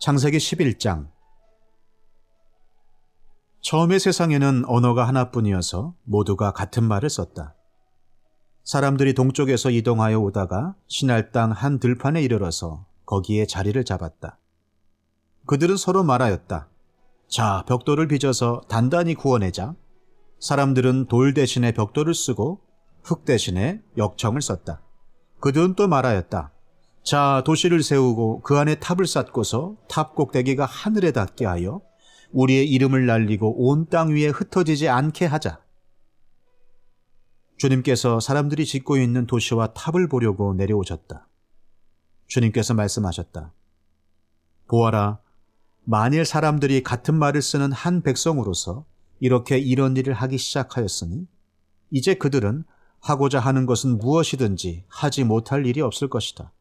창세기 11장. 처음의 세상에는 언어가 하나뿐이어서 모두가 같은 말을 썼다. 사람들이 동쪽에서 이동하여 오다가 시날 땅 한 들판에 이르러서 거기에 자리를 잡았다. 그들은 서로 말하였다. 자, 벽돌을 빚어서 단단히 구워내자. 사람들은 돌 대신에 벽돌을 쓰고 흙 대신에 역청을 썼다. 그들은 또 말하였다. 자, 도시를 세우고 그 안에 탑을 쌓고서 탑 꼭대기가 하늘에 닿게 하여 우리의 이름을 날리고 온 땅 위에 흩어지지 않게 하자. 주님께서 사람들이 짓고 있는 도시와 탑을 보려고 내려오셨다. 주님께서 말씀하셨다. 보아라, 만일 사람들이 같은 말을 쓰는 한 백성으로서 이렇게 이런 일을 하기 시작하였으니 이제 그들은 하고자 하는 것은 무엇이든지 하지 못할 일이 없을 것이다.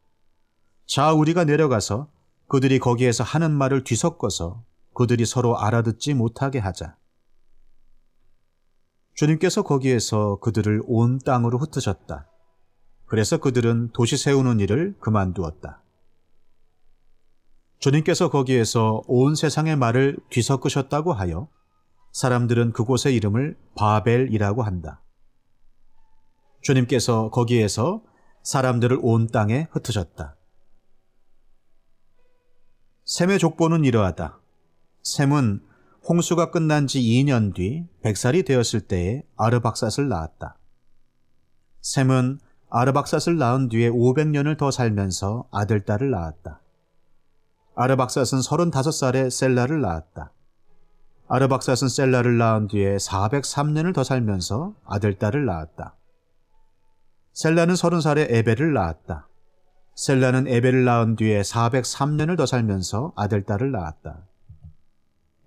자, 우리가 내려가서 그들이 거기에서 하는 말을 뒤섞어서 그들이 서로 알아듣지 못하게 하자. 주님께서 거기에서 그들을 온 땅으로 흩으셨다. 그래서 그들은 도시 세우는 일을 그만두었다. 주님께서 거기에서 온 세상의 말을 뒤섞으셨다고 하여 사람들은 그곳의 이름을 바벨이라고 한다. 주님께서 거기에서 사람들을 온 땅에 흩으셨다. 셈의 족보는 이러하다. 셈은 홍수가 끝난 지 2년 뒤 100살이 되었을 때에 아르박삿을 낳았다. 셈은 아르박삿을 낳은 뒤에 500년을 더 살면서 아들, 딸을 낳았다. 아르박삿은 35살에 셀라를 낳았다. 아르박삿은 셀라를 낳은 뒤에 403년을 더 살면서 아들, 딸을 낳았다. 셀라는 30살에 에벨을 낳았다. 셀라는 에벨을 낳은 뒤에 403년을 더 살면서 아들, 딸을 낳았다.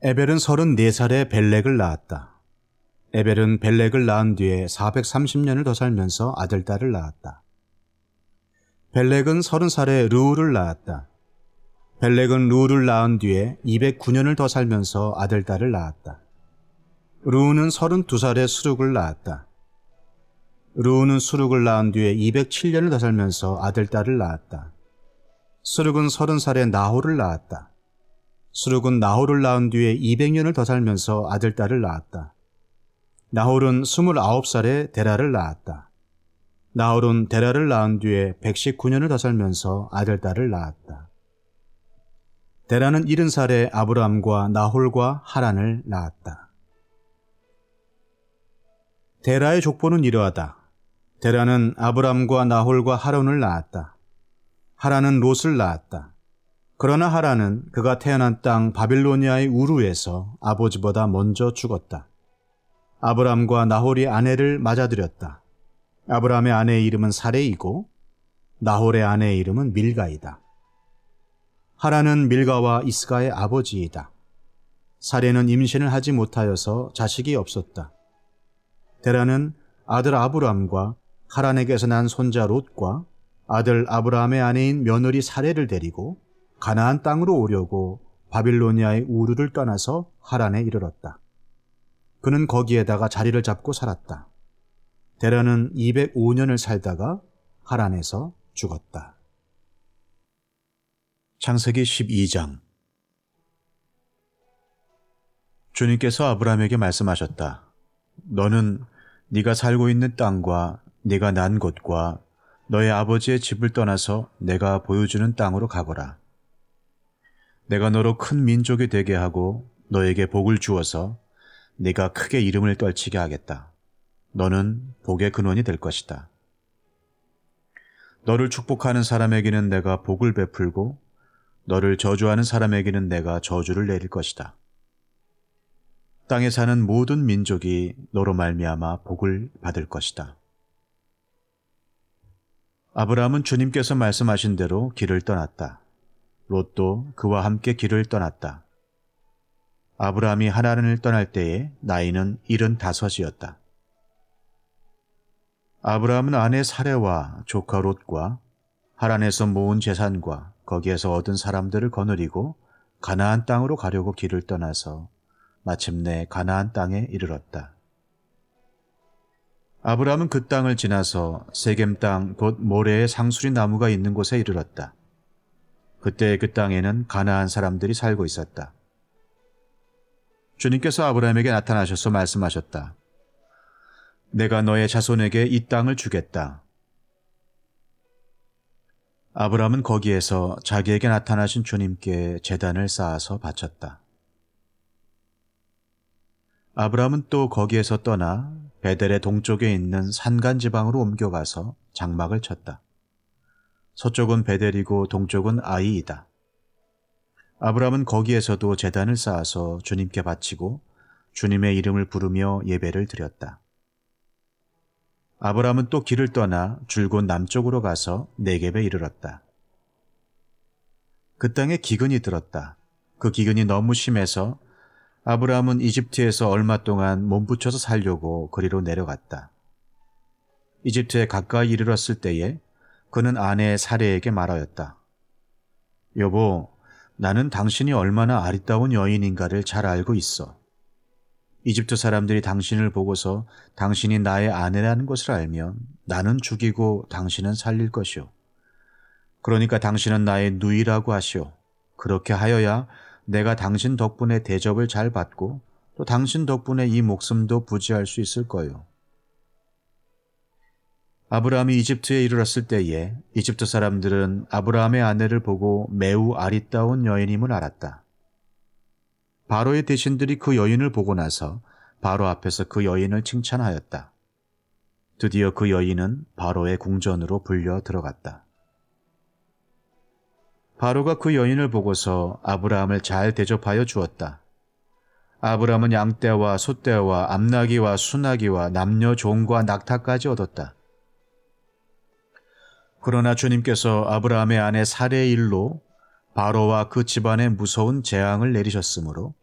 에벨은 34살에 벨렉을 낳았다. 에벨은 벨렉을 낳은 뒤에 430년을 더 살면서 아들, 딸을 낳았다. 벨렉은 30살에 르우를 낳았다. 벨렉은 르우를 낳은 뒤에 209년을 더 살면서 아들, 딸을 낳았다. 르우는 32살에 수룩을 낳았다. 르우는 수룩을 낳은 뒤에 207년을 더 살면서 아들, 딸을 낳았다. 수룩은 30살에 나홀을 낳았다. 수룩은 나홀을 낳은 뒤에 200년을 더 살면서 아들, 딸을 낳았다. 나홀은 29살에 데라를 낳았다. 나홀은 데라를 낳은 뒤에 119년을 더 살면서 아들, 딸을 낳았다. 데라는 70살에 아브람과 나홀과 하란을 낳았다. 데라의 족보는 이러하다. 데라는 아브람과 나홀과 하란을 낳았다. 하란은 롯을 낳았다. 그러나 하란은 그가 태어난 땅 바빌로니아의 우르에서 아버지보다 먼저 죽었다. 아브람과 나홀이 아내를 맞아들였다. 아브람의 아내의 이름은 사레이고 나홀의 아내의 이름은 밀가이다. 하란은 밀가와 이스가의 아버지이다. 사레는 임신을 하지 못하여서 자식이 없었다. 데라는 아들 아브람과 하란에게서 난 손자 롯과 아들 아브라함의 아내인 며느리 사레를 데리고 가나안 땅으로 오려고 바빌로니아의 우르를 떠나서 하란에 이르렀다. 그는 거기에다가 자리를 잡고 살았다. 데라는 205년을 살다가 하란에서 죽었다. 창세기 12장. 주님께서 아브라함에게 말씀하셨다. 너는 네가 살고 있는 땅과 네가 난 곳과 너의 아버지의 집을 떠나서 내가 보여주는 땅으로 가거라. 내가 너로 큰 민족이 되게 하고 너에게 복을 주어서 네가 크게 이름을 떨치게 하겠다. 너는 복의 근원이 될 것이다. 너를 축복하는 사람에게는 내가 복을 베풀고 너를 저주하는 사람에게는 내가 저주를 내릴 것이다. 땅에 사는 모든 민족이 너로 말미암아 복을 받을 것이다. 아브라함은 주님께서 말씀하신 대로 길을 떠났다. 롯도 그와 함께 길을 떠났다. 아브라함이 하란을 떠날 때에 나이는 75이었다. 아브라함은 아내 사레와 조카 롯과 하란에서 모은 재산과 거기에서 얻은 사람들을 거느리고 가나안 땅으로 가려고 길을 떠나서 마침내 가나안 땅에 이르렀다. 아브라함은 그 땅을 지나서 세겜 땅 곧 모레의 상수리 나무가 있는 곳에 이르렀다. 그때 그 땅에는 가나안 사람들이 살고 있었다. 주님께서 아브라함에게 나타나셔서 말씀하셨다. 내가 너의 자손에게 이 땅을 주겠다. 아브라함은 거기에서 자기에게 나타나신 주님께 제단을 쌓아서 바쳤다. 아브라함은 또 거기에서 떠나 베델의 동쪽에 있는 산간 지방으로 옮겨가서 장막을 쳤다. 서쪽은 베델이고 동쪽은 아이이다. 아브라함은 거기에서도 제단을 쌓아서 주님께 바치고 주님의 이름을 부르며 예배를 드렸다. 아브라함은 또 길을 떠나 줄곧 남쪽으로 가서 네겝에 이르렀다. 그 땅에 기근이 들었다. 그 기근이 너무 심해서 아브라함은 이집트에서 얼마 동안 몸부쳐서 살려고 그리로 내려갔다. 이집트에 가까이 이르렀을 때에 그는 아내 사레에게 말하였다. 여보, 나는 당신이 얼마나 아리따운 여인인가를 잘 알고 있어. 이집트 사람들이 당신을 보고서 당신이 나의 아내라는 것을 알면 나는 죽이고 당신은 살릴 것이오. 그러니까 당신은 나의 누이라고 하시오. 그렇게 하여야 내가 당신 덕분에 대접을 잘 받고 또 당신 덕분에 이 목숨도 부지할 수 있을 거요. 아브라함이 이집트에 이르렀을 때에 이집트 사람들은 아브라함의 아내를 보고 매우 아리따운 여인임을 알았다. 바로의 대신들이 그 여인을 보고 나서 바로 앞에서 그 여인을 칭찬하였다. 드디어 그 여인은 바로의 궁전으로 불려 들어갔다. 바로가 그 여인을 보고서 아브라함을 잘 대접하여 주었다. 아브라함은 양떼와 소떼와 암나귀와 수나귀와 남녀 종과 낙타까지 얻었다. 그러나 주님께서 아브라함의 아내 사레의 일로 바로와 그 집안에 무서운 재앙을 내리셨으므로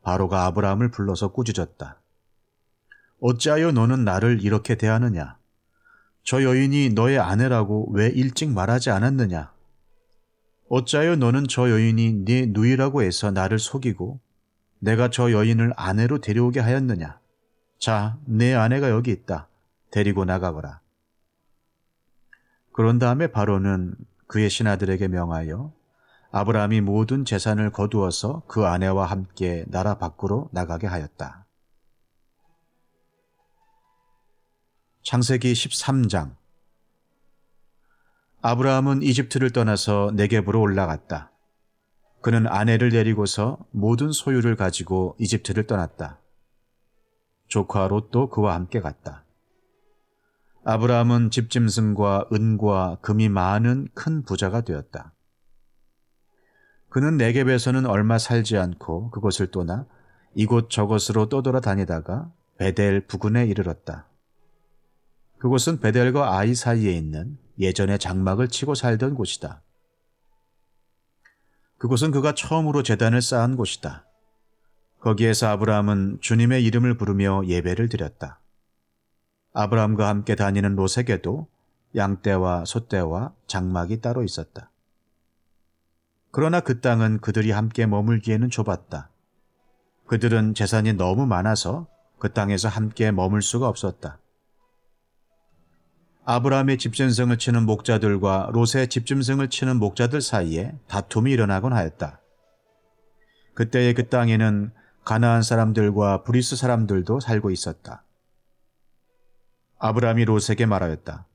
바로가 아브라함을 불러서 꾸짖었다. 어찌하여 너는 나를 이렇게 대하느냐? 저 여인이 너의 아내라고 왜 일찍 말하지 않았느냐? 어찌하여 너는 저 여인이 네 누이라고 해서 나를 속이고 내가 저 여인을 아내로 데려오게 하였느냐? 자, 내 아내가 여기 있다. 데리고 나가거라. 그런 다음에 바로는 그의 신하들에게 명하여 아브라함이 모든 재산을 거두어서 그 아내와 함께 나라 밖으로 나가게 하였다. 창세기 13장. 아브라함은 이집트를 떠나서 네겝으로 올라갔다. 그는 아내를 데리고서 모든 소유를 가지고 이집트를 떠났다. 조카 롯도 그와 함께 갔다. 아브라함은 집짐승과 은과 금이 많은 큰 부자가 되었다. 그는 네겝에서는 얼마 살지 않고 그곳을 떠나 이곳 저곳으로 떠돌아다니다가 베델 부근에 이르렀다. 그곳은 베델과 아이 사이에 있는 예전에 장막을 치고 살던 곳이다. 그곳은 그가 처음으로 제단을 쌓은 곳이다. 거기에서 아브라함은 주님의 이름을 부르며 예배를 드렸다. 아브라함과 함께 다니는 롯에게도 양떼와 소떼와 장막이 따로 있었다. 그러나 그 땅은 그들이 함께 머물기에는 좁았다. 그들은 재산이 너무 많아서 그 땅에서 함께 머물 수가 없었다. 아브라함의 집짐승을 치는 목자들과 롯의 집짐승을 치는 목자들 사이에 다툼이 일어나곤 하였다. 그때의 그 땅에는 가나안 사람들과 브리스 사람들도 살고 있었다. 아브라함이 롯에게 말하였다.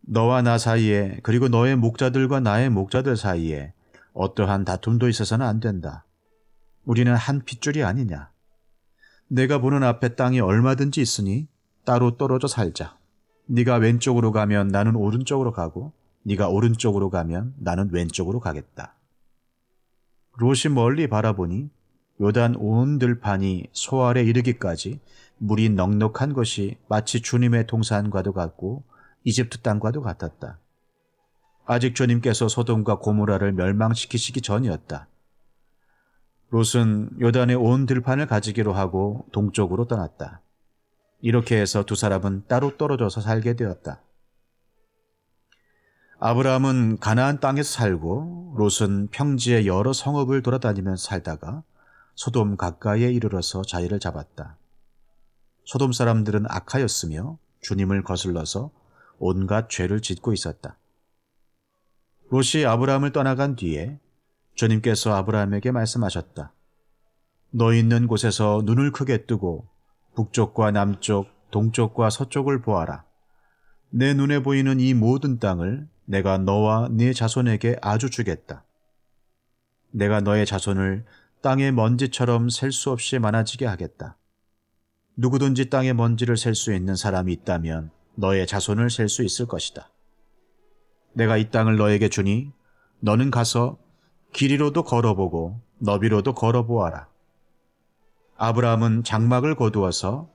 너와 나 사이에 그리고 너의 목자들과 나의 목자들 사이에 어떠한 다툼도 있어서는 안 된다. 우리는 한 핏줄이 아니냐. 내가 보는 앞에 땅이 얼마든지 있으니 따로 떨어져 살자. 네가 왼쪽으로 가면 나는 오른쪽으로 가고 네가 오른쪽으로 가면 나는 왼쪽으로 가겠다. 롯이 멀리 바라보니 요단 온 들판이 소 아래 이르기까지 물이 넉넉한 것이 마치 주님의 동산과도 같고 이집트 땅과도 같았다. 아직 주님께서 소돔과 고모라를 멸망시키시기 전이었다. 롯은 요단의 온 들판을 가지기로 하고 동쪽으로 떠났다. 이렇게 해서 두 사람은 따로 떨어져서 살게 되었다. 아브라함은 가나안 땅에서 살고 롯은 평지의 여러 성읍을 돌아다니면서 살다가 소돔 가까이에 이르러서 자리를 잡았다. 소돔 사람들은 악하였으며 주님을 거슬러서 온갖 죄를 짓고 있었다. 롯이 아브라함을 떠나간 뒤에 주님께서 아브라함에게 말씀하셨다. 너 있는 곳에서 눈을 크게 뜨고 북쪽과 남쪽, 동쪽과 서쪽을 보아라. 내 눈에 보이는 이 모든 땅을 내가 너와 네 자손에게 아주 주겠다. 내가 너의 자손을 땅의 먼지처럼 셀 수 없이 많아지게 하겠다. 누구든지 땅의 먼지를 셀 수 있는 사람이 있다면 너의 자손을 셀 수 있을 것이다. 내가 이 땅을 너에게 주니 너는 가서 길이로도 걸어보고 너비로도 걸어보아라. 아브라함은 장막을 거두어서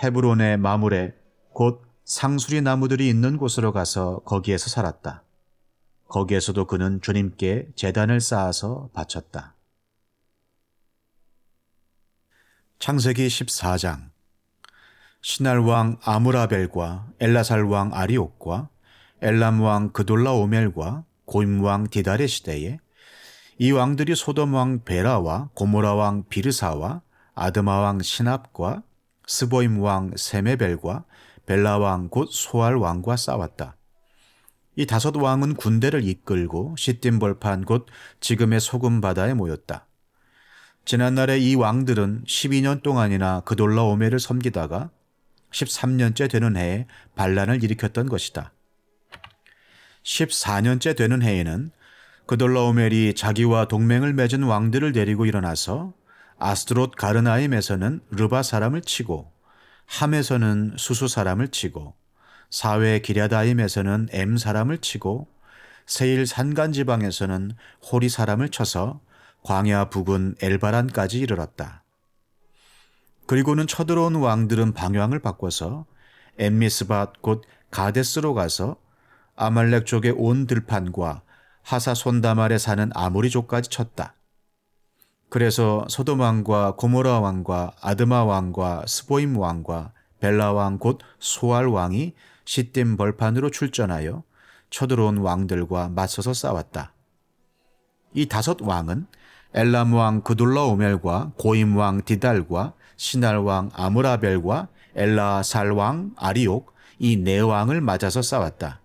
헤브론의 마물에 곧 상수리 나무들이 있는 곳으로 가서 거기에서 살았다. 거기에서도 그는 주님께 제단을 쌓아서 바쳤다. 창세기 14장. 시날 왕 아므라벨과 엘라살 왕 아리옥과 엘람 왕 그돌라오멜과 고임 왕 디달의 시대에 이 왕들이 소돔 왕 베라와 고모라 왕 비르사와 아드마 왕 시납과 스보임 왕 세메벨과 벨라 왕 곧 소알 왕과 싸웠다. 이 다섯 왕은 군대를 이끌고 시딤 벌판 곧 지금의 소금 바다에 모였다. 지난날에 이 왕들은 12년 동안이나 그돌라오멜을 섬기다가 13년째 되는 해에 반란을 일으켰던 것이다. 14년째 되는 해에는 그돌라오멜이 자기와 동맹을 맺은 왕들을 데리고 일어나서 아스드롯 가르나임에서는 르바 사람을 치고 함에서는 수수 사람을 치고 사회 기랴다임에서는 엠 사람을 치고 세일 산간 지방에서는 호리 사람을 쳐서 광야 북은 엘바란까지 이르렀다. 그리고는 쳐들어온 왕들은 방향을 바꿔서 엠미스밭 곧 가데스로 가서 아말렉 쪽의 온 들판과 하사손다말에 사는 아모리족까지 쳤다. 그래서 소돔 왕과 고모라 왕과 아드마 왕과 스보임 왕과 벨라 왕 곧 소알 왕이 시딤 벌판으로 출전하여 쳐들어온 왕들과 맞서서 싸웠다. 이 다섯 왕은 엘람 왕 그돌라오멜과 고임 왕 디달과 시날 왕 아므라벨과 엘라살 왕 아리옥 이 네 왕을 맞아서 싸웠다.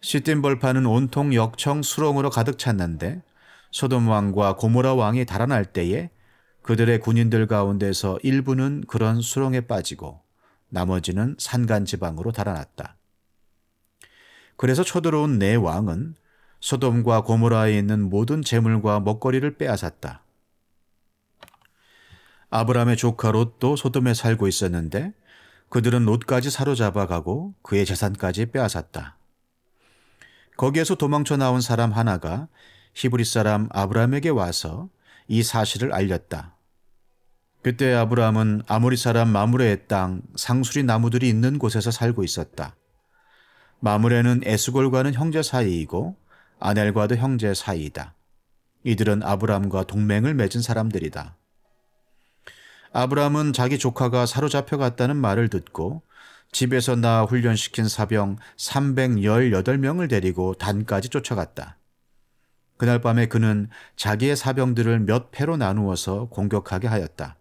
시딤 벌판은 온통 역청 수렁으로 가득 찼는데 소돔 왕과 고모라 왕이 달아날 때에 그들의 군인들 가운데서 일부는 그런 수렁에 빠지고 나머지는 산간 지방으로 달아났다. 그래서 쳐들어온 네 왕은 소돔과 고모라에 있는 모든 재물과 먹거리를 빼앗았다. 아브라함의 조카 롯도 소돔에 살고 있었는데 그들은 롯까지 사로잡아가고 그의 재산까지 빼앗았다. 거기에서 도망쳐 나온 사람 하나가 히브리 사람 아브라함에게 와서 이 사실을 알렸다. 그때 아브라함은 아모리 사람 마므레의 땅 상수리 나무들이 있는 곳에서 살고 있었다. 마므레는 에스골과는 형제 사이이고 아넬과도 형제 사이이다. 이들은 아브라함과 동맹을 맺은 사람들이다. 아브라함은 자기 조카가 사로잡혀갔다는 말을 듣고 집에서 낳아 훈련시킨 사병 318명을 데리고 단까지 쫓아갔다. 그날 밤에 그는 자기의 사병들을 몇 패로 나누어서 공격하게 하였다.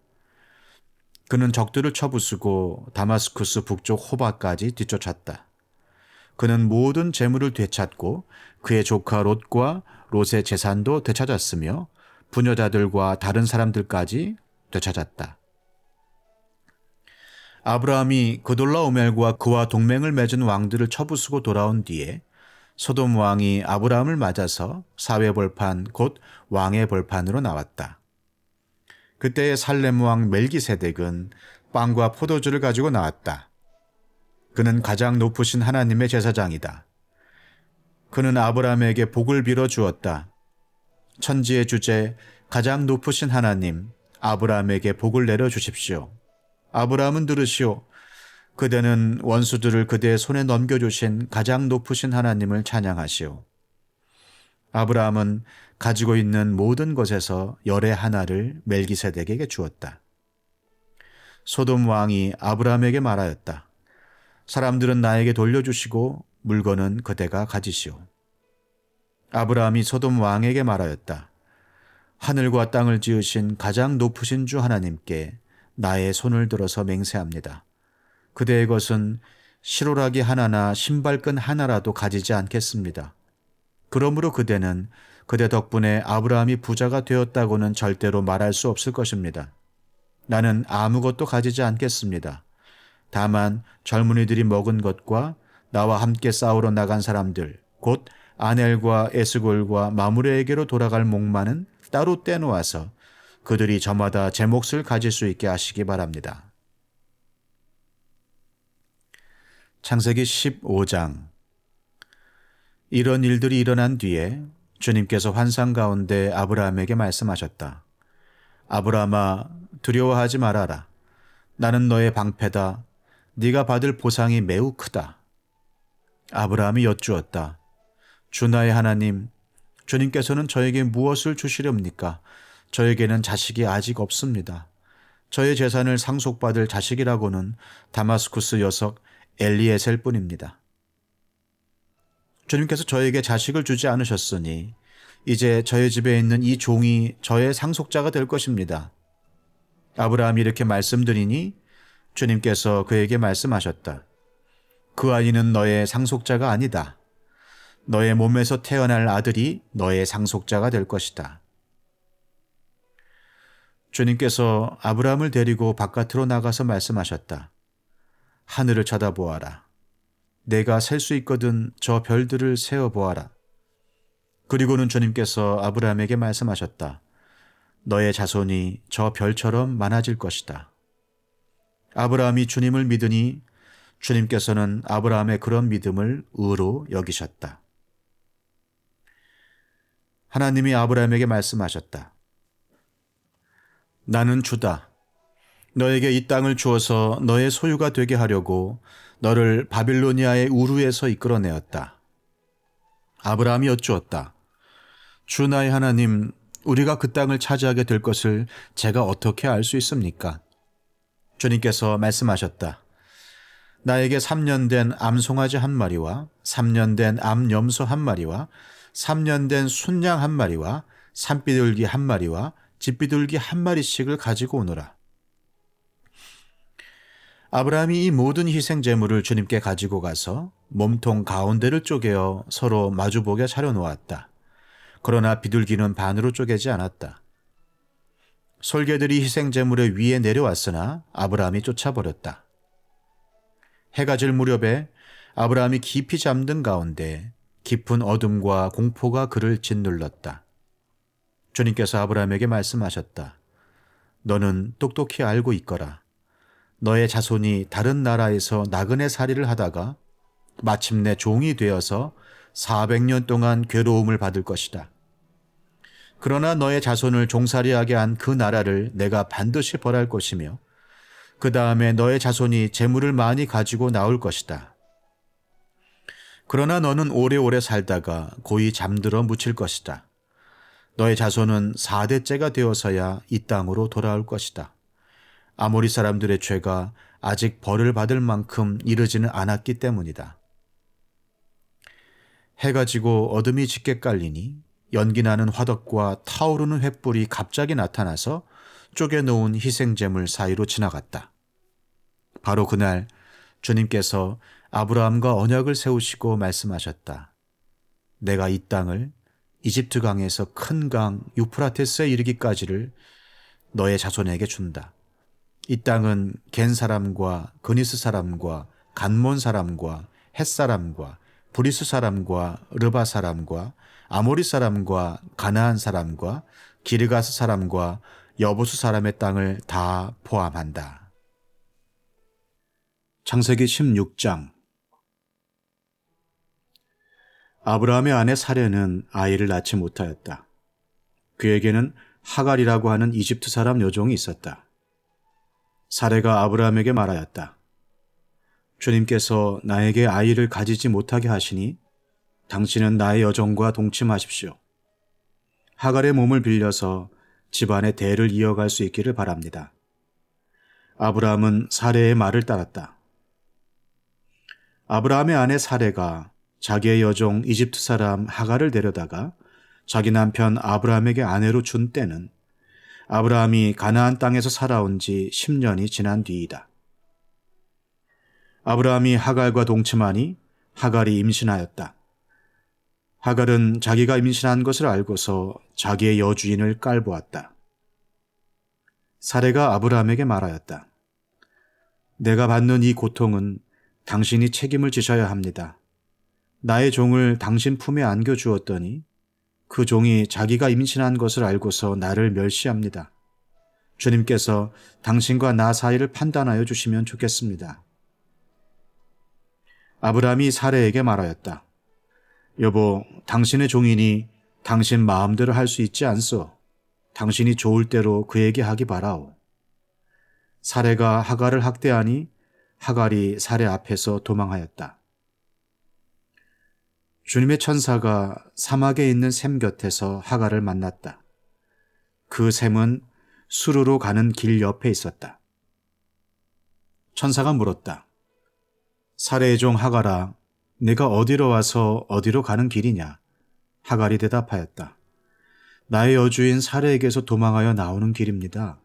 그는 적들을 쳐부수고 다마스쿠스 북쪽 호바까지 뒤쫓았다. 그는 모든 재물을 되찾고 그의 조카 롯과 롯의 재산도 되찾았으며 부녀자들과 다른 사람들까지 되찾았다. 아브라함이 그돌라오멜과 그와 동맹을 맺은 왕들을 쳐부수고 돌아온 뒤에 소돔 왕이 아브라함을 맞아서 사회벌판 곧 왕의 벌판으로 나왔다. 그때 살렘 왕 멜기세덱은 빵과 포도주를 가지고 나왔다. 그는 가장 높으신 하나님의 제사장이다. 그는 아브라함에게 복을 빌어 주었다. 천지의 주제 가장 높으신 하나님 아브라함에게 복을 내려 주십시오. 아브라함은 들으시오. 그대는 원수들을 그대의 손에 넘겨주신 가장 높으신 하나님을 찬양하시오. 아브라함은 가지고 있는 모든 것에서 열의 하나를 멜기세덱에게 주었다. 소돔 왕이 아브라함에게 말하였다. 사람들은 나에게 돌려주시고 물건은 그대가 가지시오. 아브라함이 소돔 왕에게 말하였다. 하늘과 땅을 지으신 가장 높으신 주 하나님께 나의 손을 들어서 맹세합니다. 그대의 것은 시로라기 하나나 신발끈 하나라도 가지지 않겠습니다. 그러므로 그대는 그대 덕분에 아브라함이 부자가 되었다고는 절대로 말할 수 없을 것입니다. 나는 아무것도 가지지 않겠습니다. 다만 젊은이들이 먹은 것과 나와 함께 싸우러 나간 사람들, 곧 아넬과 에스골과 마므레에게로 돌아갈 목만은 따로 떼놓아서 그들이 저마다 제 몫을 가질 수 있게 하시기 바랍니다. 창세기 15장. 이런 일들이 일어난 뒤에 주님께서 환상 가운데 아브라함에게 말씀하셨다. 아브라함아, 두려워하지 말아라. 나는 너의 방패다. 네가 받을 보상이 매우 크다. 아브라함이 여쭈었다. 주 나의 하나님, 주님께서는 저에게 무엇을 주시렵니까? 저에게는 자식이 아직 없습니다. 저의 재산을 상속받을 자식이라고는 다마스쿠스 녀석 엘리에셀 뿐입니다. 주님께서 저에게 자식을 주지 않으셨으니 이제 저의 집에 있는 이 종이 저의 상속자가 될 것입니다. 아브라함이 이렇게 말씀드리니 주님께서 그에게 말씀하셨다. 그 아이는 너의 상속자가 아니다. 너의 몸에서 태어날 아들이 너의 상속자가 될 것이다. 주님께서 아브라함을 데리고 바깥으로 나가서 말씀하셨다. 하늘을 쳐다보아라. 내가 셀 수 있거든 저 별들을 세어보아라. 그리고는 주님께서 아브라함에게 말씀하셨다. 너의 자손이 저 별처럼 많아질 것이다. 아브라함이 주님을 믿으니 주님께서는 아브라함의 그런 믿음을 의로 여기셨다. 하나님이 아브라함에게 말씀하셨다. 나는 주다. 너에게 이 땅을 주어서 너의 소유가 되게 하려고 너를 바빌로니아의 우르에서 이끌어내었다. 아브라함이 여쭈었다. 주 나의 하나님, 우리가 그 땅을 차지하게 될 것을 제가 어떻게 알 수 있습니까? 주님께서 말씀하셨다. 나에게 3년 된 암송아지 1마리와 3년 된 암염소 1마리와 3년 된 순양 1마리와 산비둘기 1마리와 집비둘기 1마리씩을 가지고 오너라. 아브라함이 이 모든 희생 제물을 주님께 가지고 가서 몸통 가운데를 쪼개어 서로 마주보게 차려놓았다. 그러나 비둘기는 반으로 쪼개지 않았다. 솔개들이 희생 제물의 위에 내려왔으나 아브라함이 쫓아버렸다. 해가 질 무렵에 아브라함이 깊이 잠든 가운데 깊은 어둠과 공포가 그를 짓눌렀다. 주님께서 아브라함에게 말씀하셨다. 너는 똑똑히 알고 있거라. 너의 자손이 다른 나라에서 나그네 살이를 하다가 마침내 종이 되어서 400년 동안 괴로움을 받을 것이다. 그러나 너의 자손을 종살이하게 한 그 나라를 내가 반드시 벌할 것이며 그 다음에 너의 자손이 재물을 많이 가지고 나올 것이다. 그러나 너는 오래오래 살다가 고이 잠들어 묻힐 것이다. 너의 자손은 4대째가 되어서야 이 땅으로 돌아올 것이다. 아모리 사람들의 죄가 아직 벌을 받을 만큼 이르지는 않았기 때문이다. 해가 지고 어둠이 짙게 깔리니 연기나는 화덕과 타오르는 횃불이 갑자기 나타나서 쪼개놓은 희생제물 사이로 지나갔다. 바로 그날 주님께서 아브라함과 언약을 세우시고 말씀하셨다. 내가 이 땅을 이집트 강에서 큰 강 유프라테스에 이르기까지를 너의 자손에게 준다. 이 땅은 겐 사람과 그니스 사람과 간몬 사람과 헷 사람과 브리스 사람과 르바 사람과 아모리 사람과 가나안 사람과 기르가스 사람과 여부수 사람의 땅을 다 포함한다. 창세기 16장. 아브라함의 아내 사레는 아이를 낳지 못하였다. 그에게는 하갈이라고 하는 이집트 사람 여종이 있었다. 사레가 아브라함에게 말하였다. 주님께서 나에게 아이를 가지지 못하게 하시니 당신은 나의 여종과 동침하십시오. 하갈의 몸을 빌려서 집안의 대를 이어갈 수 있기를 바랍니다. 아브라함은 사레의 말을 따랐다. 아브라함의 아내 사레가 자기의 여종 이집트 사람 하갈을 데려다가 자기 남편 아브라함에게 아내로 준 때는 아브라함이 가나안 땅에서 살아온 지 10년이 지난 뒤이다. 아브라함이 하갈과 동침하니 하갈이 임신하였다. 하갈은 자기가 임신한 것을 알고서 자기의 여주인을 깔보았다. 사레가 아브라함에게 말하였다. 내가 받는 이 고통은 당신이 책임을 지셔야 합니다. 나의 종을 당신 품에 안겨주었더니 그 종이 자기가 임신한 것을 알고서 나를 멸시합니다. 주님께서 당신과 나 사이를 판단하여 주시면 좋겠습니다. 아브라함이 사레에게 말하였다. 여보, 당신의 종이니 당신 마음대로 할 수 있지 않소. 당신이 좋을 대로 그에게 하기 바라오. 사레가 하갈을 학대하니 하갈이 사레 앞에서 도망하였다. 주님의 천사가 사막에 있는 샘 곁에서 하갈을 만났다. 그 샘은 수르로 가는 길 옆에 있었다. 천사가 물었다. 사레의 종 하갈아, 내가 어디로 와서 어디로 가는 길이냐? 하갈이 대답하였다. 나의 여주인 사레에게서 도망하여 나오는 길입니다.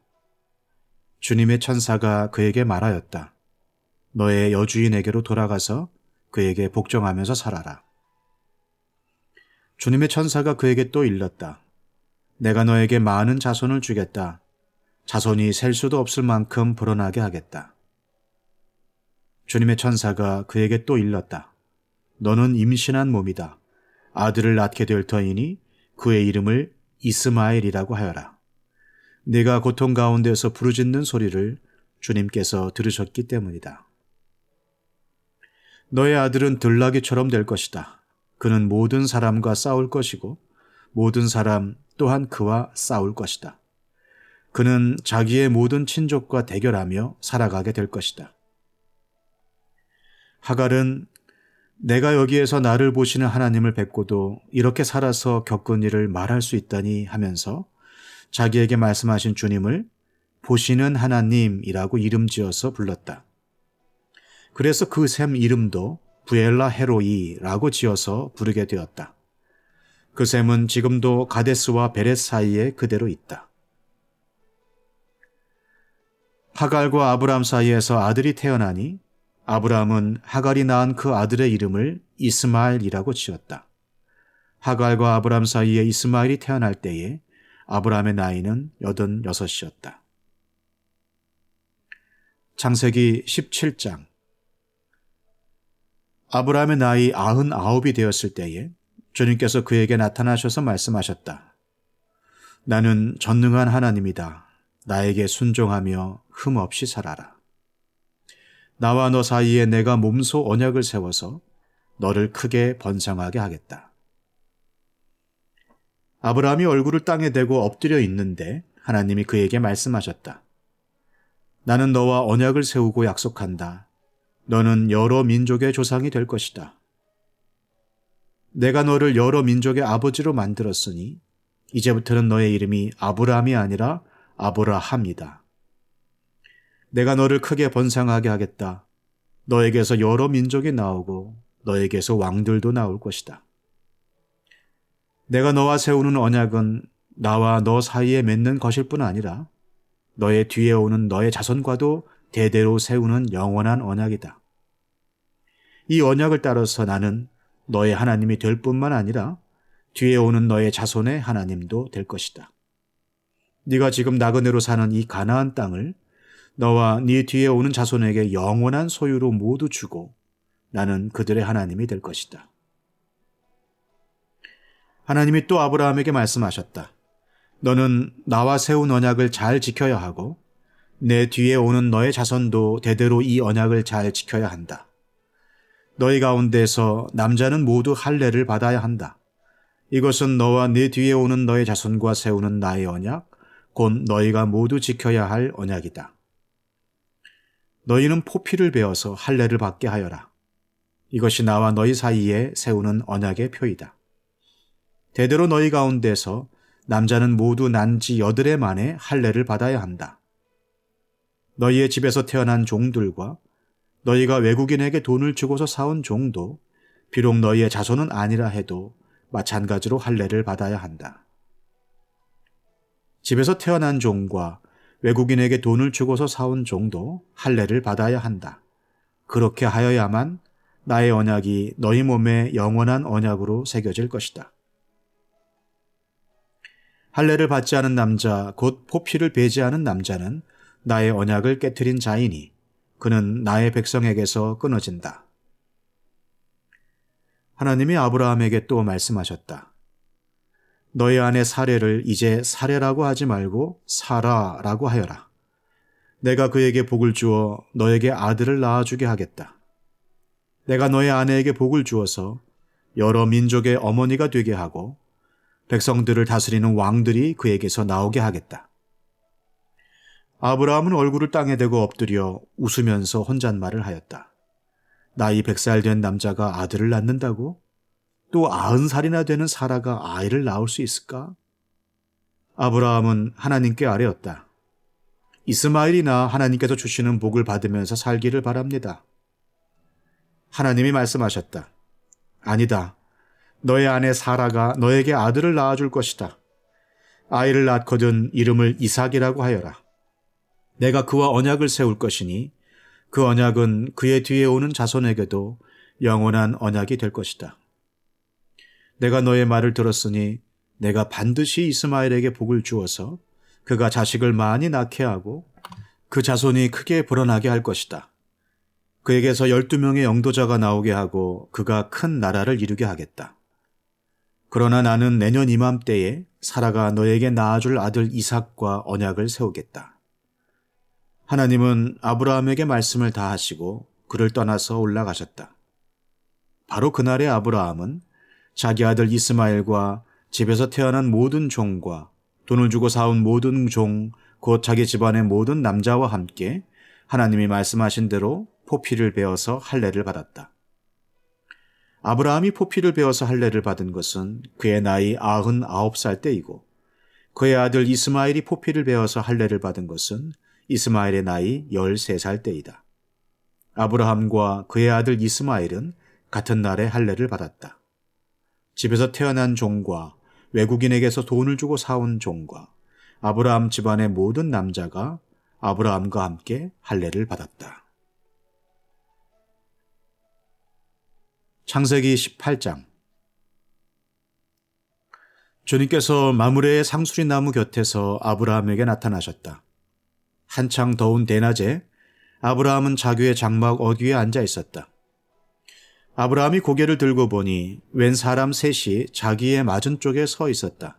주님의 천사가 그에게 말하였다. 너의 여주인에게로 돌아가서 그에게 복종하면서 살아라. 주님의 천사가 그에게 또 일렀다. 내가 너에게 많은 자손을 주겠다. 자손이 셀 수도 없을 만큼 불어나게 하겠다. 주님의 천사가 그에게 또 일렀다. 너는 임신한 몸이다. 아들을 낳게 될 터이니 그의 이름을 이스마엘이라고 하여라. 네가 고통 가운데서 부르짖는 소리를 주님께서 들으셨기 때문이다. 너의 아들은 들나귀처럼 될 것이다. 그는 모든 사람과 싸울 것이고 모든 사람 또한 그와 싸울 것이다. 그는 자기의 모든 친족과 대결하며 살아가게 될 것이다. 하갈은 내가 여기에서 나를 보시는 하나님을 뵙고도 이렇게 살아서 겪은 일을 말할 수 있다니 하면서 자기에게 말씀하신 주님을 보시는 하나님이라고 이름 지어서 불렀다. 그래서 그 샘 이름도 부엘라 헤로이라고 지어서 부르게 되었다. 그 샘은 지금도 가데스와 베렛 사이에 그대로 있다. 하갈과 아브람 사이에서 아들이 태어나니 아브람은 하갈이 낳은 그 아들의 이름을 이스마엘이라고 지었다. 하갈과 아브람 사이에 이스마엘이 태어날 때에 아브람의 나이는 86이었다. 창세기 17장. 아브람의 나이 99이 되었을 때에 주님께서 그에게 나타나셔서 말씀하셨다. 나는 전능한 하나님이다. 나에게 순종하며 흠없이 살아라. 나와 너 사이에 내가 몸소 언약을 세워서 너를 크게 번성하게 하겠다. 아브라함이 얼굴을 땅에 대고 엎드려 있는데 하나님이 그에게 말씀하셨다. 나는 너와 언약을 세우고 약속한다. 너는 여러 민족의 조상이 될 것이다. 내가 너를 여러 민족의 아버지로 만들었으니 이제부터는 너의 이름이 아브라함이 아니라 아브라함이다. 내가 너를 크게 번성하게 하겠다. 너에게서 여러 민족이 나오고 너에게서 왕들도 나올 것이다. 내가 너와 세우는 언약은 나와 너 사이에 맺는 것일 뿐 아니라 너의 뒤에 오는 너의 자손과도 대대로 세우는 영원한 언약이다. 이 언약을 따라서 나는 너의 하나님이 될 뿐만 아니라 뒤에 오는 너의 자손의 하나님도 될 것이다. 네가 지금 나그네로 사는 이 가나안 땅을 너와 네 뒤에 오는 자손에게 영원한 소유로 모두 주고 나는 그들의 하나님이 될 것이다. 하나님이 또 아브라함에게 말씀하셨다. 너는 나와 세운 언약을 잘 지켜야 하고 내 뒤에 오는 너의 자손도 대대로 이 언약을 잘 지켜야 한다. 너희 가운데서 남자는 모두 할례를 받아야 한다. 이것은 너와 네 뒤에 오는 너의 자손과 세우는 나의 언약, 곧 너희가 모두 지켜야 할 언약이다. 너희는 포피를 베어서 할례를 받게 하여라. 이것이 나와 너희 사이에 세우는 언약의 표이다. 대대로 너희 가운데서 남자는 모두 난지 8해 만에 할례를 받아야 한다. 너희의 집에서 태어난 종들과 너희가 외국인에게 돈을 주고서 사온 종도 비록 너희의 자손은 아니라 해도 마찬가지로 할례를 받아야 한다. 집에서 태어난 종과 외국인에게 돈을 주고서 사온 종도 할례를 받아야 한다. 그렇게 하여야만 나의 언약이 너희 몸에 영원한 언약으로 새겨질 것이다. 할례를 받지 않은 남자, 곧 포피를 배제하는 남자는 나의 언약을 깨트린 자이니 그는 나의 백성에게서 끊어진다. 하나님이 아브라함에게 또 말씀하셨다. 너희 아내 사레를 이제 사레라고 하지 말고 사라라고 하여라. 내가 그에게 복을 주어 너에게 아들을 낳아주게 하겠다. 내가 너의 아내에게 복을 주어서 여러 민족의 어머니가 되게 하고 백성들을 다스리는 왕들이 그에게서 나오게 하겠다. 아브라함은 얼굴을 땅에 대고 엎드려 웃으면서 혼잣말을 하였다. 나이 100살 된 남자가 아들을 낳는다고? 또 90살이나 되는 사라가 아이를 낳을 수 있을까? 아브라함은 하나님께 아뢰었다. 이스마엘이나 하나님께서 주시는 복을 받으면서 살기를 바랍니다. 하나님이 말씀하셨다. 아니다. 너의 아내 사라가 너에게 아들을 낳아줄 것이다. 아이를 낳거든 이름을 이삭이라고 하여라. 내가 그와 언약을 세울 것이니 그 언약은 그의 뒤에 오는 자손에게도 영원한 언약이 될 것이다. 내가 너의 말을 들었으니 내가 반드시 이스마엘에게 복을 주어서 그가 자식을 많이 낳게 하고 그 자손이 크게 불어나게 할 것이다. 그에게서 12명의 영도자가 나오게 하고 그가 큰 나라를 이루게 하겠다. 그러나 나는 내년 이맘때에 사라가 너에게 낳아줄 아들 이삭과 언약을 세우겠다. 하나님은 아브라함에게 말씀을 다 하시고 그를 떠나서 올라가셨다. 바로 그날에 아브라함은 자기 아들 이스마엘과 집에서 태어난 모든 종과 돈을 주고 사온 모든 종, 곧 자기 집안의 모든 남자와 함께 하나님이 말씀하신 대로 포피를 베어서 할례를 받았다. 아브라함이 포피를 베어서 할례를 받은 것은 그의 나이 99살 때이고 그의 아들 이스마엘이 포피를 베어서 할례를 받은 것은 이스마엘의 나이 13살 때이다. 아브라함과 그의 아들 이스마엘은 같은 날에 할례를 받았다. 집에서 태어난 종과 외국인에게서 돈을 주고 사온 종과 아브라함 집안의 모든 남자가 아브라함과 함께 할례를 받았다. 창세기 18장. 주님께서 마므레의 상수리 나무 곁에서 아브라함에게 나타나셨다. 한창 더운 대낮에 아브라함은 자기의 장막 어귀에 앉아 있었다. 아브라함이 고개를 들고 보니 웬 사람 셋이 자기의 맞은쪽에 서 있었다.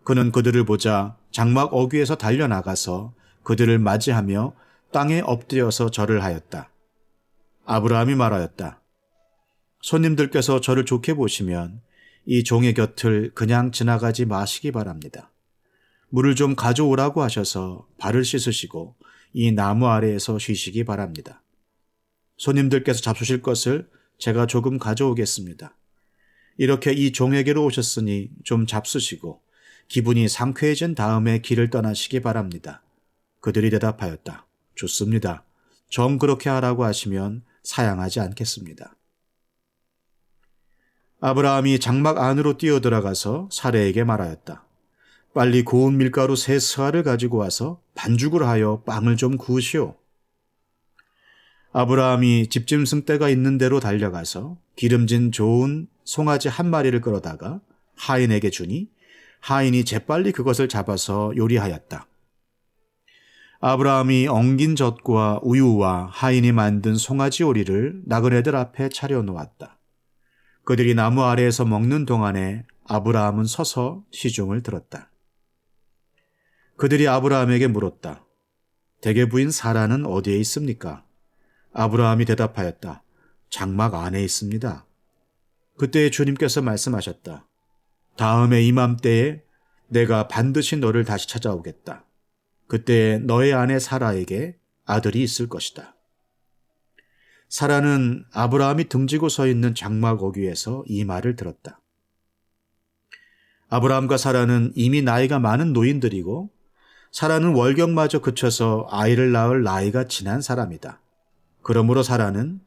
그는 그들을 보자 장막 어귀에서 달려나가서 그들을 맞이하며 땅에 엎드려서 절을 하였다. 아브라함이 말하였다. 손님들께서 저를 좋게 보시면 이 종의 곁을 그냥 지나가지 마시기 바랍니다. 물을 좀 가져오라고 하셔서 발을 씻으시고 이 나무 아래에서 쉬시기 바랍니다. 손님들께서 잡수실 것을 제가 조금 가져오겠습니다. 이렇게 이 종에게로 오셨으니 좀 잡수시고 기분이 상쾌해진 다음에 길을 떠나시기 바랍니다. 그들이 대답하였다. 좋습니다. 정 그렇게 하라고 하시면 사양하지 않겠습니다. 아브라함이 장막 안으로 뛰어들어가서 사레에게 말하였다. 빨리 고운 밀가루 3스아를 가지고 와서 반죽을 하여 빵을 좀 구우시오. 아브라함이 집짐승 떼가 있는 대로 달려가서 기름진 좋은 송아지 1마리를 끌어다가 하인에게 주니 하인이 재빨리 그것을 잡아서 요리하였다. 아브라함이 엉긴 젖과 우유와 하인이 만든 송아지 요리를 나그네들 앞에 차려놓았다. 그들이 나무 아래에서 먹는 동안에 아브라함은 서서 시중을 들었다. 그들이 아브라함에게 물었다. 대개 부인 사라는 어디에 있습니까? 아브라함이 대답하였다. 장막 안에 있습니다. 그때 주님께서 말씀하셨다. 다음에 이맘때에 내가 반드시 너를 다시 찾아오겠다. 그때 너의 아내 사라에게 아들이 있을 것이다. 사라는 아브라함이 등지고 서 있는 장막 어귀에서 이 말을 들었다. 아브라함과 사라는 이미 나이가 많은 노인들이고 사라는 월경마저 그쳐서 아이를 낳을 나이가 지난 사람이다. 그러므로 사라는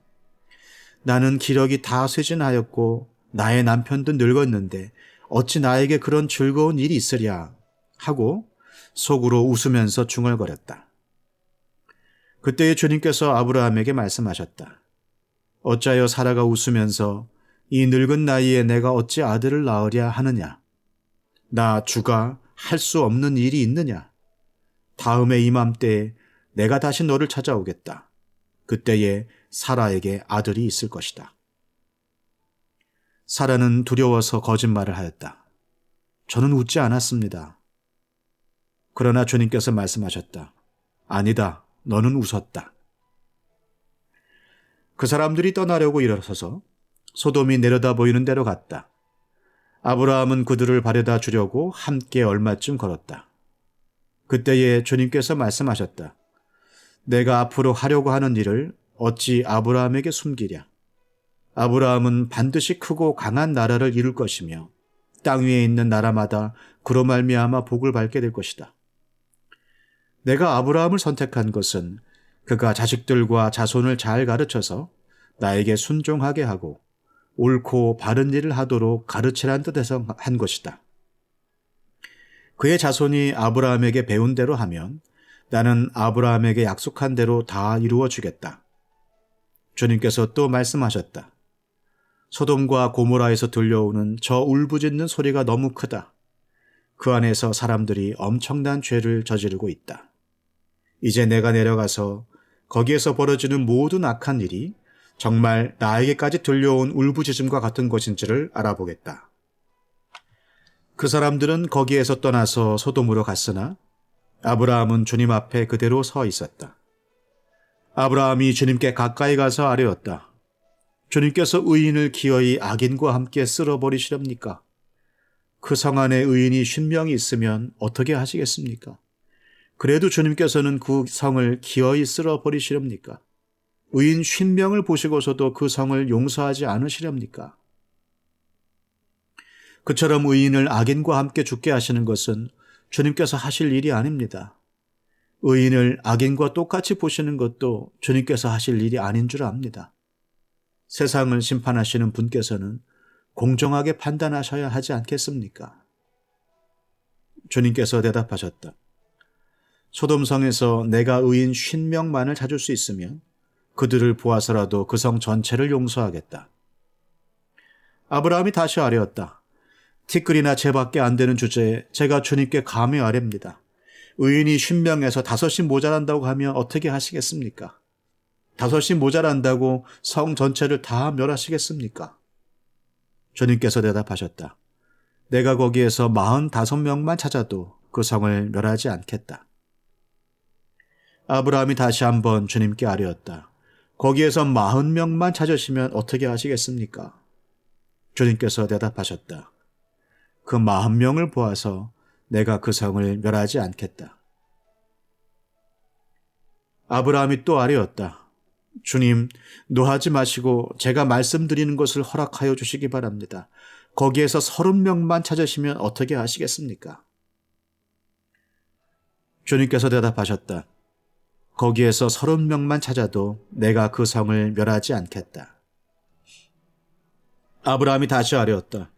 나는 기력이 다 쇠진하였고 나의 남편도 늙었는데 어찌 나에게 그런 즐거운 일이 있으랴 하고 속으로 웃으면서 중얼거렸다. 그때에 주님께서 아브라함에게 말씀하셨다. 어찌하여 사라가 웃으면서 이 늙은 나이에 내가 어찌 아들을 낳으랴 하느냐? 나 주가 할 수 없는 일이 있느냐? 다음에 이맘때에 내가 다시 너를 찾아오겠다. 그때에 사라에게 아들이 있을 것이다. 사라는 두려워서 거짓말을 하였다. 저는 웃지 않았습니다. 그러나 주님께서 말씀하셨다. 아니다, 너는 웃었다. 그 사람들이 떠나려고 일어서서 소돔이 내려다 보이는 데로 갔다. 아브라함은 그들을 바래다 주려고 함께 얼마쯤 걸었다. 그때에 주님께서 말씀하셨다. 내가 앞으로 하려고 하는 일을 어찌 아브라함에게 숨기랴. 아브라함은 반드시 크고 강한 나라를 이룰 것이며 땅 위에 있는 나라마다 그로 말미암아 복을 받게 될 것이다. 내가 아브라함을 선택한 것은 그가 자식들과 자손을 잘 가르쳐서 나에게 순종하게 하고 옳고 바른 일을 하도록 가르치란 뜻에서 한 것이다. 그의 자손이 아브라함에게 배운 대로 하면 나는 아브라함에게 약속한 대로 다 이루어 주겠다. 주님께서 또 말씀하셨다. 소돔과 고모라에서 들려오는 저 울부짖는 소리가 너무 크다. 그 안에서 사람들이 엄청난 죄를 저지르고 있다. 이제 내가 내려가서 거기에서 벌어지는 모든 악한 일이 정말 나에게까지 들려온 울부짖음과 같은 것인지를 알아보겠다. 그 사람들은 거기에서 떠나서 소돔으로 갔으나 아브라함은 주님 앞에 그대로 서 있었다. 아브라함이 주님께 가까이 가서 아뢰었다. 주님께서 의인을 기어이 악인과 함께 쓸어버리시렵니까? 그 성 안에 의인이 50명이 있으면 어떻게 하시겠습니까? 그래도 주님께서는 그 성을 기어이 쓸어버리시렵니까? 의인 50명을 보시고서도 그 성을 용서하지 않으시렵니까? 그처럼 의인을 악인과 함께 죽게 하시는 것은 주님께서 하실 일이 아닙니다. 의인을 악인과 똑같이 보시는 것도 주님께서 하실 일이 아닌 줄 압니다. 세상을 심판하시는 분께서는 공정하게 판단하셔야 하지 않겠습니까? 주님께서 대답하셨다. 소돔성에서 내가 의인 50명만을 찾을 수 있으면 그들을 보아서라도 그 성 전체를 용서하겠다. 아브라함이 다시 아뢰었다. 티끌이나 재밖에 안 되는 주제에 제가 주님께 감히 아뢰입니다. 의인이 50명에서 5이 모자란다고 하면 어떻게 하시겠습니까? 5이 모자란다고 성 전체를 다 멸하시겠습니까? 주님께서 대답하셨다. 내가 거기에서 45명만 찾아도 그 성을 멸하지 않겠다. 아브라함이 다시 한번 주님께 아뢰었다. 거기에서 40명만 찾으시면 어떻게 하시겠습니까? 주님께서 대답하셨다. 그 40명을 보아서 내가 그 성을 멸하지 않겠다. 아브라함이 또 아뢰었다. 주님, 노하지 마시고 제가 말씀드리는 것을 허락하여 주시기 바랍니다. 거기에서 30명만 찾으시면 어떻게 하시겠습니까? 주님께서 대답하셨다. 거기에서 30명만 찾아도 내가 그 성을 멸하지 않겠다. 아브라함이 다시 아뢰었다.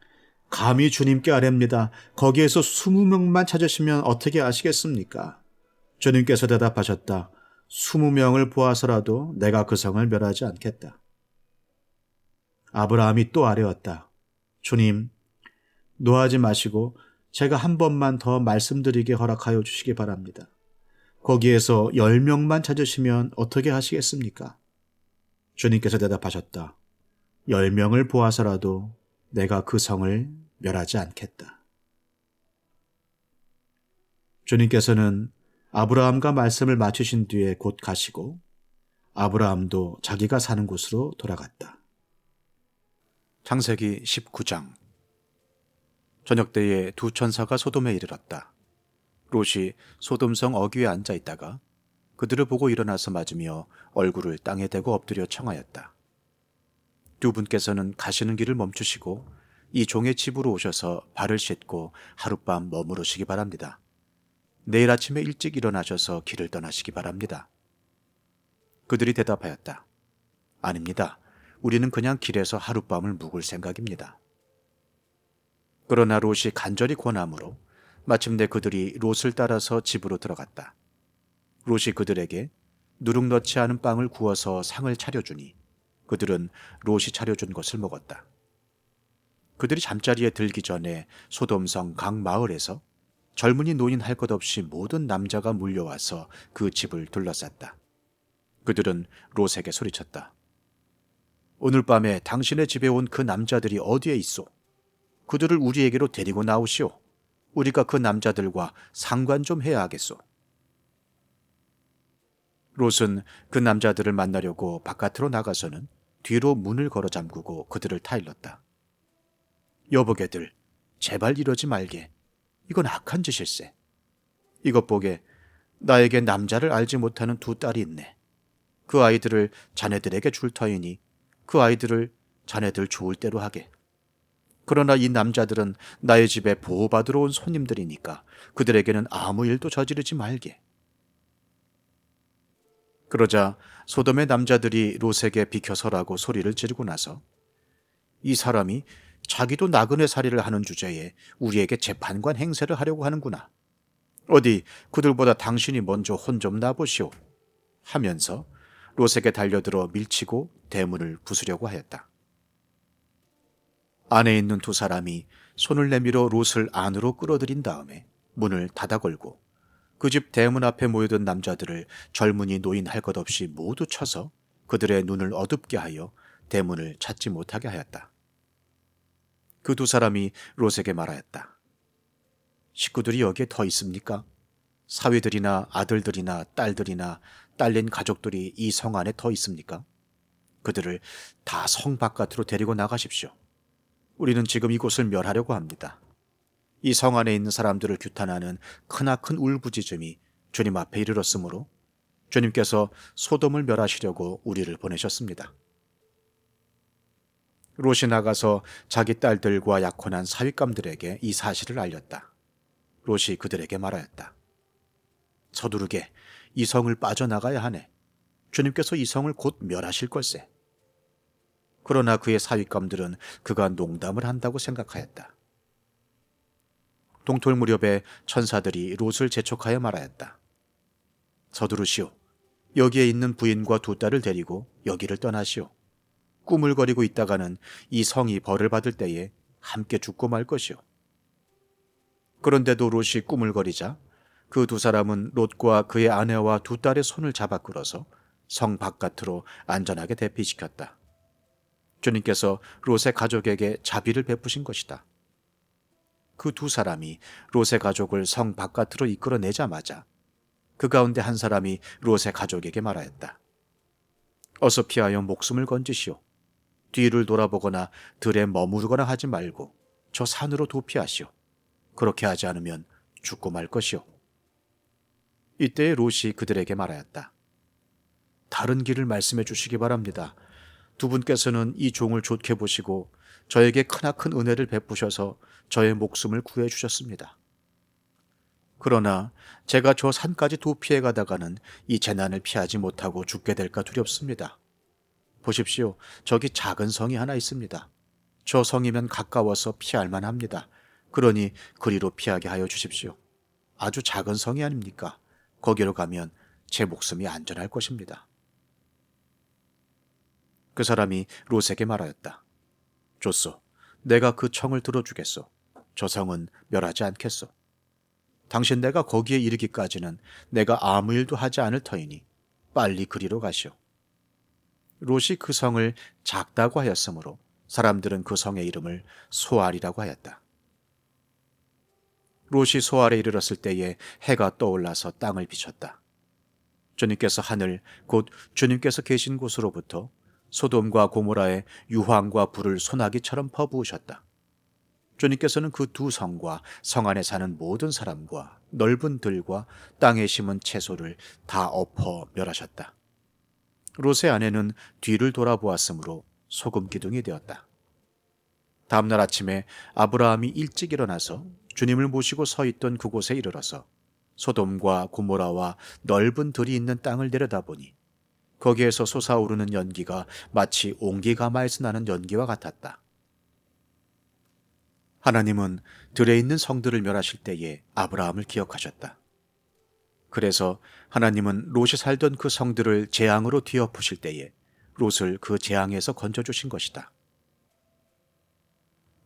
감히 주님께 아뢰입니다. 거기에서 20명만 찾으시면 어떻게 하시겠습니까? 주님께서 대답하셨다. 20명을 보아서라도 내가 그 성을 멸하지 않겠다. 아브라함이 또 아뢰었다. 주님, 노하지 마시고 제가 한 번만 더 말씀드리게 허락하여 주시기 바랍니다. 거기에서 10명만 찾으시면 어떻게 하시겠습니까? 주님께서 대답하셨다. 10명을 보아서라도 내가 그 성을 멸하지 않겠다. 주님께서는 아브라함과 말씀을 마치신 뒤에 곧 가시고 아브라함도 자기가 사는 곳으로 돌아갔다. 창세기 19장. 저녁 때에 두 천사가 소돔에 이르렀다. 롯이 소돔성 어귀에 앉아 있다가 그들을 보고 일어나서 맞으며 얼굴을 땅에 대고 엎드려 청하였다. 두 분께서는 가시는 길을 멈추시고 이 종의 집으로 오셔서 발을 씻고 하룻밤 머무르시기 바랍니다. 내일 아침에 일찍 일어나셔서 길을 떠나시기 바랍니다. 그들이 대답하였다. 아닙니다. 우리는 그냥 길에서 하룻밤을 묵을 생각입니다. 그러나 롯이 간절히 권하므로 마침내 그들이 롯을 따라서 집으로 들어갔다. 롯이 그들에게 누룩 넣지 않은 빵을 구워서 상을 차려주니 그들은 롯이 차려준 것을 먹었다. 그들이 잠자리에 들기 전에 소돔성 각 마을에서 젊은이 노인 할 것 없이 모든 남자가 몰려와서 그 집을 둘러쌌다. 그들은 롯에게 소리쳤다. 오늘 밤에 당신의 집에 온 그 남자들이 어디에 있소? 그들을 우리에게로 데리고 나오시오. 우리가 그 남자들과 상관 좀 해야 하겠소. 롯은 그 남자들을 만나려고 바깥으로 나가서는 뒤로 문을 걸어 잠그고 그들을 타일렀다. 여보게들, 제발 이러지 말게. 이건 악한 짓일세. 이것 보게, 나에게 남자를 알지 못하는 두 딸이 있네. 그 아이들을 자네들에게 줄 터이니 그 아이들을 자네들 좋을 대로 하게. 그러나 이 남자들은 나의 집에 보호받으러 온 손님들이니까 그들에게는 아무 일도 저지르지 말게. 그러자 소돔의 남자들이 롯에게 비켜서라고 소리를 지르고 나서 이 사람이 자기도 나그네 살이를 하는 주제에 우리에게 재판관 행세를 하려고 하는구나. 어디 그들보다 당신이 먼저 혼 좀 나보시오. 하면서 롯에게 달려들어 밀치고 대문을 부수려고 하였다. 안에 있는 두 사람이 손을 내밀어 롯을 안으로 끌어들인 다음에 문을 닫아 걸고 그 집 대문 앞에 모여든 남자들을 젊은이 노인 할 것 없이 모두 쳐서 그들의 눈을 어둡게 하여 대문을 찾지 못하게 하였다. 그 두 사람이 롯에게 말하였다. 식구들이 여기에 더 있습니까? 사위들이나 아들들이나 딸들이나 딸린 가족들이 이 성 안에 더 있습니까? 그들을 다 성 바깥으로 데리고 나가십시오. 우리는 지금 이곳을 멸하려고 합니다. 이 성 안에 있는 사람들을 규탄하는 크나큰 울부짖음이 주님 앞에 이르렀으므로 주님께서 소돔을 멸하시려고 우리를 보내셨습니다. 롯이 나가서 자기 딸들과 약혼한 사윗감들에게 이 사실을 알렸다. 롯이 그들에게 말하였다. 서두르게 이 성을 빠져나가야 하네. 주님께서 이 성을 곧 멸하실 걸세. 그러나 그의 사윗감들은 그가 농담을 한다고 생각하였다. 동토 무렵에 천사들이 롯을 재촉하여 말하였다. 서두르시오. 여기에 있는 부인과 두 딸을 데리고 여기를 떠나시오. 꾸물거리고 있다가는 이 성이 벌을 받을 때에 함께 죽고 말 것이오. 그런데도 롯이 꾸물거리자 그 두 사람은 롯과 그의 아내와 두 딸의 손을 잡아 끌어서 성 바깥으로 안전하게 대피시켰다. 주님께서 롯의 가족에게 자비를 베푸신 것이다. 그 두 사람이 롯의 가족을 성 바깥으로 이끌어내자마자 그 가운데 한 사람이 롯의 가족에게 말하였다. 어서 피하여 목숨을 건지시오. 뒤를 돌아보거나 들에 머무르거나 하지 말고 저 산으로 도피하시오. 그렇게 하지 않으면 죽고 말 것이오. 이때 롯이 그들에게 말하였다. 다른 길을 말씀해 주시기 바랍니다. 두 분께서는 이 종을 좋게 보시고 저에게 크나큰 은혜를 베푸셔서 저의 목숨을 구해 주셨습니다. 그러나 제가 저 산까지 도피해 가다가는 이 재난을 피하지 못하고 죽게 될까 두렵습니다. 보십시오. 저기 작은 성이 하나 있습니다. 저 성이면 가까워서 피할 만합니다. 그러니 그리로 피하게 하여 주십시오. 아주 작은 성이 아닙니까? 거기로 가면 제 목숨이 안전할 것입니다. 그 사람이 롯에게 말하였다. 좋소. 내가 그 청을 들어주겠소. 저 성은 멸하지 않겠소. 당신 내가 거기에 이르기까지는 내가 아무 일도 하지 않을 터이니 빨리 그리로 가시오. 롯이 그 성을 작다고 하였으므로 사람들은 그 성의 이름을 소알이라고 하였다. 롯이 소알에 이르렀을 때에 해가 떠올라서 땅을 비췄다. 주님께서 하늘 곧 주님께서 계신 곳으로부터 소돔과 고모라의 유황과 불을 소나기처럼 퍼부으셨다. 주님께서는 그 두 성과 성 안에 사는 모든 사람과 넓은 들과 땅에 심은 채소를 다 엎어 멸하셨다. 롯의 아내는 뒤를 돌아보았으므로 소금 기둥이 되었다. 다음날 아침에 아브라함이 일찍 일어나서 주님을 모시고 서 있던 그곳에 이르러서 소돔과 고모라와 넓은 들이 있는 땅을 내려다보니 거기에서 솟아오르는 연기가 마치 옹기가마에서 나는 연기와 같았다. 하나님은 들에 있는 성들을 멸하실 때에 아브라함을 기억하셨다. 그래서 하나님은 롯이 살던 그 성들을 재앙으로 뒤엎으실 때에 롯을 그 재앙에서 건져주신 것이다.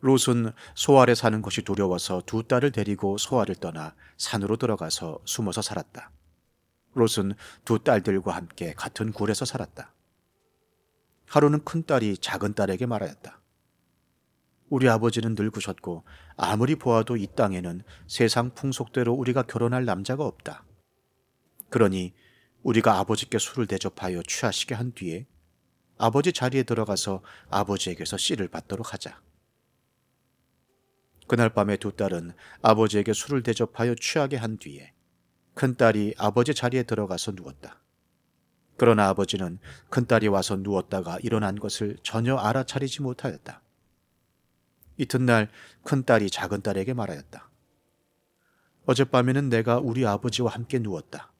롯은 소알에 사는 것이 두려워서 두 딸을 데리고 소알을 떠나 산으로 들어가서 숨어서 살았다. 롯은 두 딸들과 함께 같은 굴에서 살았다. 하루는 큰 딸이 작은 딸에게 말하였다. 우리 아버지는 늙으셨고 아무리 보아도 이 땅에는 세상 풍속대로 우리가 결혼할 남자가 없다. 그러니 우리가 아버지께 술을 대접하여 취하시게 한 뒤에 아버지 자리에 들어가서 아버지에게서 씨를 받도록 하자. 그날 밤에 두 딸은 아버지에게 술을 대접하여 취하게 한 뒤에 큰딸이 아버지 자리에 들어가서 누웠다. 그러나 아버지는 큰딸이 와서 누웠다가 일어난 것을 전혀 알아차리지 못하였다. 이튿날 큰딸이 작은딸에게 말하였다. 어젯밤에는 내가 우리 아버지와 함께 누웠다.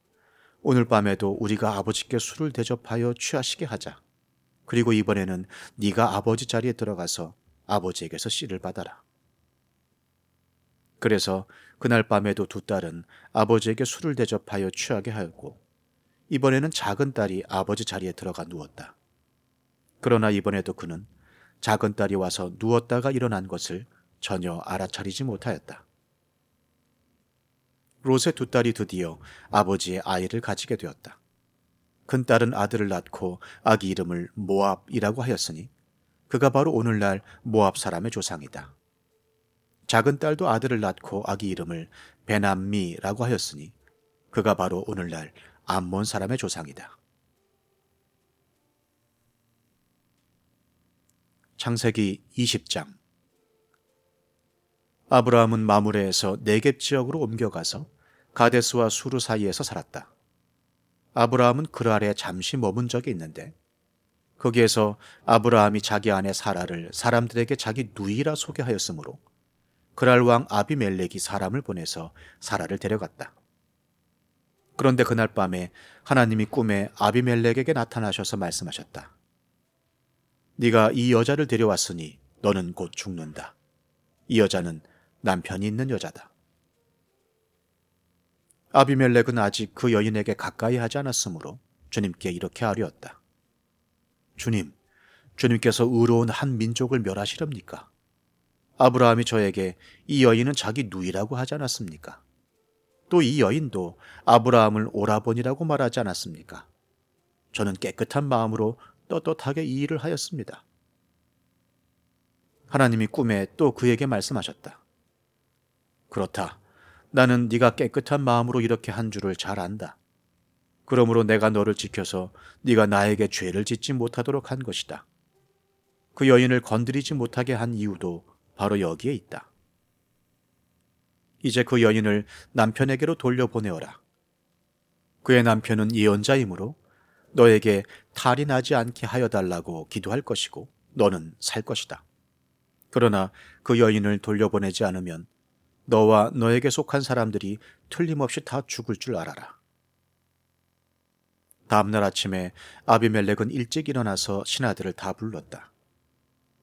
오늘 밤에도 우리가 아버지께 술을 대접하여 취하시게 하자. 그리고 이번에는 네가 아버지 자리에 들어가서 아버지에게서 씨를 받아라. 그래서 그날 밤에도 두 딸은 아버지에게 술을 대접하여 취하게 하였고 이번에는 작은 딸이 아버지 자리에 들어가 누웠다. 그러나 이번에도 그는 작은 딸이 와서 누웠다가 일어난 것을 전혀 알아차리지 못하였다. 롯의 두 딸이 드디어 아버지의 아이를 가지게 되었다. 큰 딸은 아들을 낳고 아기 이름을 모압이라고 하였으니 그가 바로 오늘날 모압 사람의 조상이다. 작은 딸도 아들을 낳고 아기 이름을 베남미라고 하였으니 그가 바로 오늘날 암몬 사람의 조상이다. 창세기 20장. 아브라함은 마므레에서 네겝 지역으로 옮겨가서 가데스와 수르 사이에서 살았다. 아브라함은 그랄에 잠시 머문 적이 있는데 거기에서 아브라함이 자기 아내 사라를 사람들에게 자기 누이라 소개하였으므로 그랄 왕 아비멜렉이 사람을 보내서 사라를 데려갔다. 그런데 그날 밤에 하나님이 꿈에 아비멜렉에게 나타나셔서 말씀하셨다. 네가 이 여자를 데려왔으니 너는 곧 죽는다. 이 여자는 남편이 있는 여자다. 아비멜렉은 아직 그 여인에게 가까이 하지 않았으므로 주님께 이렇게 아뢰었다. 주님, 주님께서 의로운 한 민족을 멸하시렵니까? 아브라함이 저에게 이 여인은 자기 누이라고 하지 않았습니까? 또 이 여인도 아브라함을 오라버니라고 말하지 않았습니까? 저는 깨끗한 마음으로 떳떳하게 이 일을 하였습니다. 하나님이 꿈에 또 그에게 말씀하셨다. 그렇다. 나는 네가 깨끗한 마음으로 이렇게 한 줄을 잘 안다. 그러므로 내가 너를 지켜서 네가 나에게 죄를 짓지 못하도록 한 것이다. 그 여인을 건드리지 못하게 한 이유도 바로 여기에 있다. 이제 그 여인을 남편에게로 돌려보내어라. 그의 남편은 예언자이므로 너에게 탈이 나지 않게 하여 달라고 기도할 것이고 너는 살 것이다. 그러나 그 여인을 돌려보내지 않으면 너와 너에게 속한 사람들이 틀림없이 다 죽을 줄 알아라. 다음날 아침에 아비멜렉은 일찍 일어나서 신하들을 다 불렀다.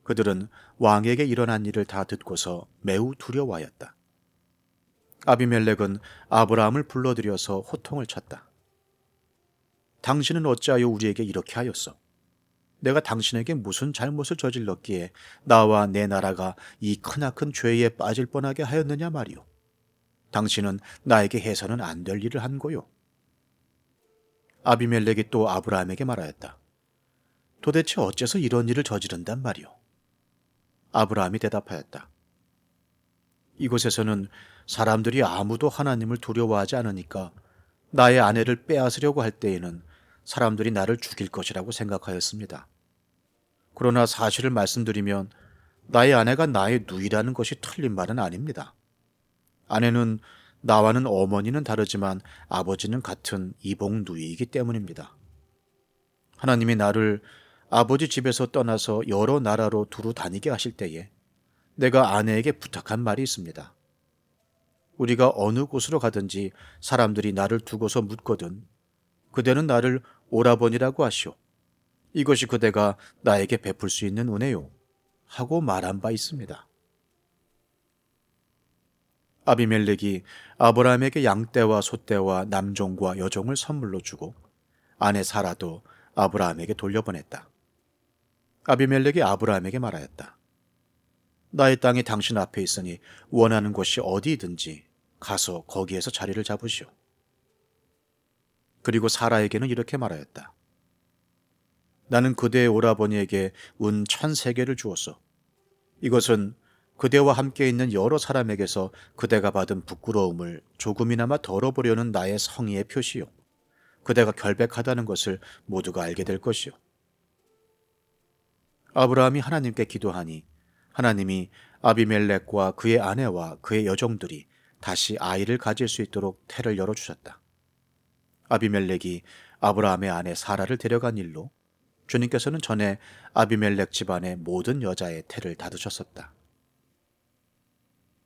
그들은 왕에게 일어난 일을 다 듣고서 매우 두려워하였다. 아비멜렉은 아브라함을 불러들여서 호통을 쳤다. 당신은 어찌하여 우리에게 이렇게 하였어? 내가 당신에게 무슨 잘못을 저질렀기에 나와 내 나라가 이 크나큰 죄에 빠질 뻔하게 하였느냐 말이오. 당신은 나에게 해서는 안 될 일을 한 거요. 아비멜렉이 또 아브라함에게 말하였다. 도대체 어째서 이런 일을 저지른단 말이오? 아브라함이 대답하였다. 이곳에서는 사람들이 아무도 하나님을 두려워하지 않으니까 나의 아내를 빼앗으려고 할 때에는 사람들이 나를 죽일 것이라고 생각하였습니다. 그러나 사실을 말씀드리면 나의 아내가 나의 누이라는 것이 틀린 말은 아닙니다. 아내는 나와는 어머니는 다르지만 아버지는 같은 이복 누이이기 때문입니다. 하나님이 나를 아버지 집에서 떠나서 여러 나라로 두루 다니게 하실 때에 내가 아내에게 부탁한 말이 있습니다. 우리가 어느 곳으로 가든지 사람들이 나를 두고서 묻거든 그대는 나를 오라버니라고 하시오. 이것이 그대가 나에게 베풀 수 있는 은혜요. 하고 말한 바 있습니다. 아비멜렉이 아브라함에게 양떼와 소떼와 남종과 여종을 선물로 주고 아내 사라도 아브라함에게 돌려보냈다. 아비멜렉이 아브라함에게 말하였다. 나의 땅이 당신 앞에 있으니 원하는 곳이 어디든지 가서 거기에서 자리를 잡으시오. 그리고 사라에게는 이렇게 말하였다. 나는 그대의 오라버니에게 운 1,000세겔을 주었소. 이것은 그대와 함께 있는 여러 사람에게서 그대가 받은 부끄러움을 조금이나마 덜어보려는 나의 성의의 표시요. 그대가 결백하다는 것을 모두가 알게 될 것이요. 아브라함이 하나님께 기도하니 하나님이 아비멜렉과 그의 아내와 그의 여종들이 다시 아이를 가질 수 있도록 태를 열어주셨다. 아비멜렉이 아브라함의 아내 사라를 데려간 일로 주님께서는 전에 아비멜렉 집안의 모든 여자의 태를 닫으셨었다.